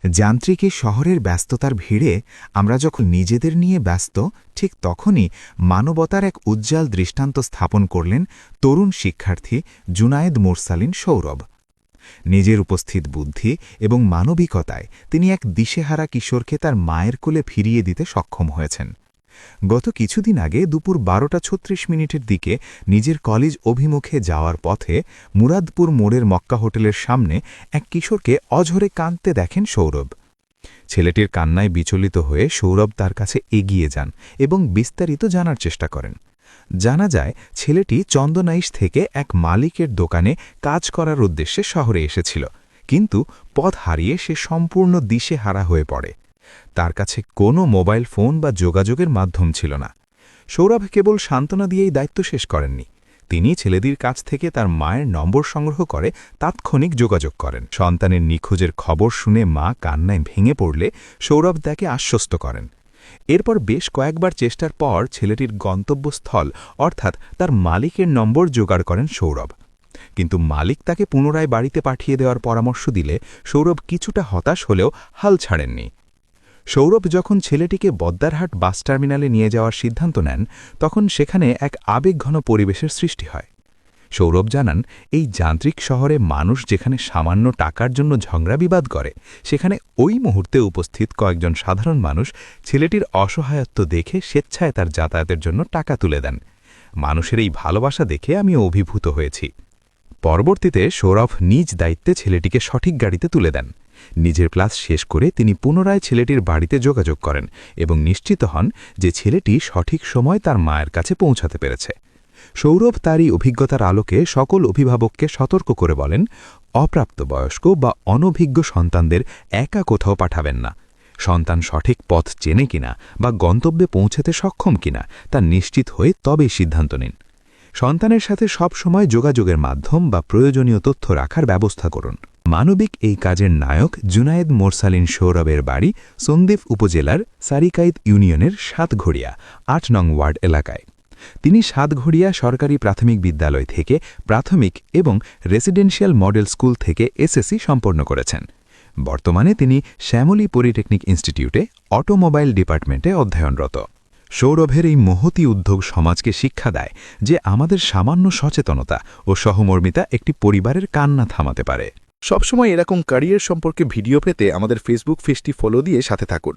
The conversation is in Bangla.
যান্ত্রিক এই শহরের ব্যস্ততার ভিড়ে আমরা যখন নিজেদের নিয়ে ব্যস্ত, ঠিক তখনই মানবতার এক উজ্জ্বল দৃষ্টান্ত স্থাপন করলেন তরুণ শিক্ষার্থী জুনায়েদ মোরসালিন সৌরভ। নিজের উপস্থিত বুদ্ধি এবং মানবিকতায় তিনি এক দিশেহারা কিশোরকে তার মায়ের কোলে ফিরিয়ে দিতে সক্ষম হয়েছেন। গত কিছুদিন আগে দুপুর 12:36 দিকে নিজের কলেজ অভিমুখে যাওয়ার পথে মুরাদপুর মোড়ের মক্কা হোটেলের সামনে এক কিশোরকে অঝরে কাঁদতে দেখেন সৌরভ। ছেলেটির কান্নায় বিচলিত হয়ে সৌরভ তার কাছে এগিয়ে যান এবং বিস্তারিত জানার চেষ্টা করেন। জানা যায়, ছেলেটি চন্দনাইশ থেকে এক মালিকের দোকানে কাজ করার উদ্দেশ্যে শহরে এসেছিল, কিন্তু পথ হারিয়ে সে সম্পূর্ণ দিশেহারা হয়ে পড়ে। তার কাছে কোনো মোবাইল ফোন বা যোগাযোগের মাধ্যম ছিল না। সৌরভ কেবল সান্ত্বনা দিয়েই দায়িত্ব শেষ করেননি, তিনি ছেলেটির কাছ থেকে তার মায়ের নম্বর সংগ্রহ করে তাৎক্ষণিক যোগাযোগ করেন। সন্তানের নিখোঁজের খবর শুনে মা কান্নায় ভেঙে পড়লে সৌরভ তাকে আশ্বস্ত করেন। এরপর বেশ কয়েকবার চেষ্টার পর ছেলেটির গন্তব্যস্থল অর্থাৎ তার মালিকের নম্বর জোগাড় করেন সৌরভ, কিন্তু মালিক তাকে পুনরায় বাড়িতে পাঠিয়ে দেওয়ার পরামর্শ দিলে সৌরভ কিছুটা হতাশ হলেও হাল ছাড়েননি। সৌরভ যখন ছেলেটিকে বদ্দারহাট বাস টার্মিনালে নিয়ে যাওয়ার সিদ্ধান্ত নেন, তখন সেখানে এক আবেগঘন পরিবেশের সৃষ্টি হয়। সৌরভ জানান, এই যান্ত্রিক শহরে মানুষ যেখানে সামান্য টাকার জন্য ঝগড়া বিবাদ করে, সেখানে ওই মুহূর্তে উপস্থিত কয়েকজন সাধারণ মানুষ ছেলেটির অসহায়ত্ব দেখে স্বেচ্ছায় তার যাতায়াতের জন্য টাকা তুলে দেন। মানুষের এই ভালোবাসা দেখে আমি অভিভূত হয়েছি। পরবর্তীতে সৌরভ নিজ দায়িত্বে ছেলেটিকে সঠিক গাড়িতে তুলে দেন। নিজের ক্লাস শেষ করে তিনি পুনরায় ছেলেটির বাড়িতে যোগাযোগ করেন এবং নিশ্চিত হন যে ছেলেটি সঠিক সময় তার মায়ের কাছে পৌঁছাতে পেরেছে। সৌরভ তারই অভিজ্ঞতার আলোকে সকল অভিভাবককে সতর্ক করে বলেন, অপ্রাপ্তবয়স্ক বা অনভিজ্ঞ সন্তানদের একা কোথাও পাঠাবেন না। সন্তান সঠিক পথ চেনে কিনা বা গন্তব্যে পৌঁছাতে সক্ষম কিনা তা নিশ্চিত হয়ে তবেই সিদ্ধান্ত নিন। সন্তানের সাথে সব সময় যোগাযোগের মাধ্যম বা প্রয়োজনীয় তথ্য রাখার ব্যবস্থা করুন। মানবিক এই কাজের নায়ক জুনায়েদ মোরসালিন সৌরভের বাড়ি সন্দ্বীপ উপজেলার সারিকাইত ইউনিয়নের ৭ঘড়িয়া ৮ নং ওয়ার্ড এলাকায়। তিনি ৭ঘড়িয়া সরকারি প্রাথমিক বিদ্যালয় থেকে প্রাথমিক এবং রেসিডেন্সিয়াল মডেল স্কুল থেকে এসএসসি সম্পন্ন করেছেন। বর্তমানে তিনি শ্যামলী পলিটেকনিক ইনস্টিটিউটে অটোমোবাইল ডিপার্টমেন্টে অধ্যয়নরত। সৌরভের এই মহতী উদ্যোগ সমাজকে শিক্ষা দেয় যে আমাদের সামান্য সচেতনতা ও সহমর্মিতা একটি পরিবারের কান্না থামাতে পারে। সবসময় এরকম ক্যারিয়ার সম্পর্কে ভিডিও পেতে আমাদের ফেসবুক পেজটি ফলো দিয়ে সাথে থাকুন।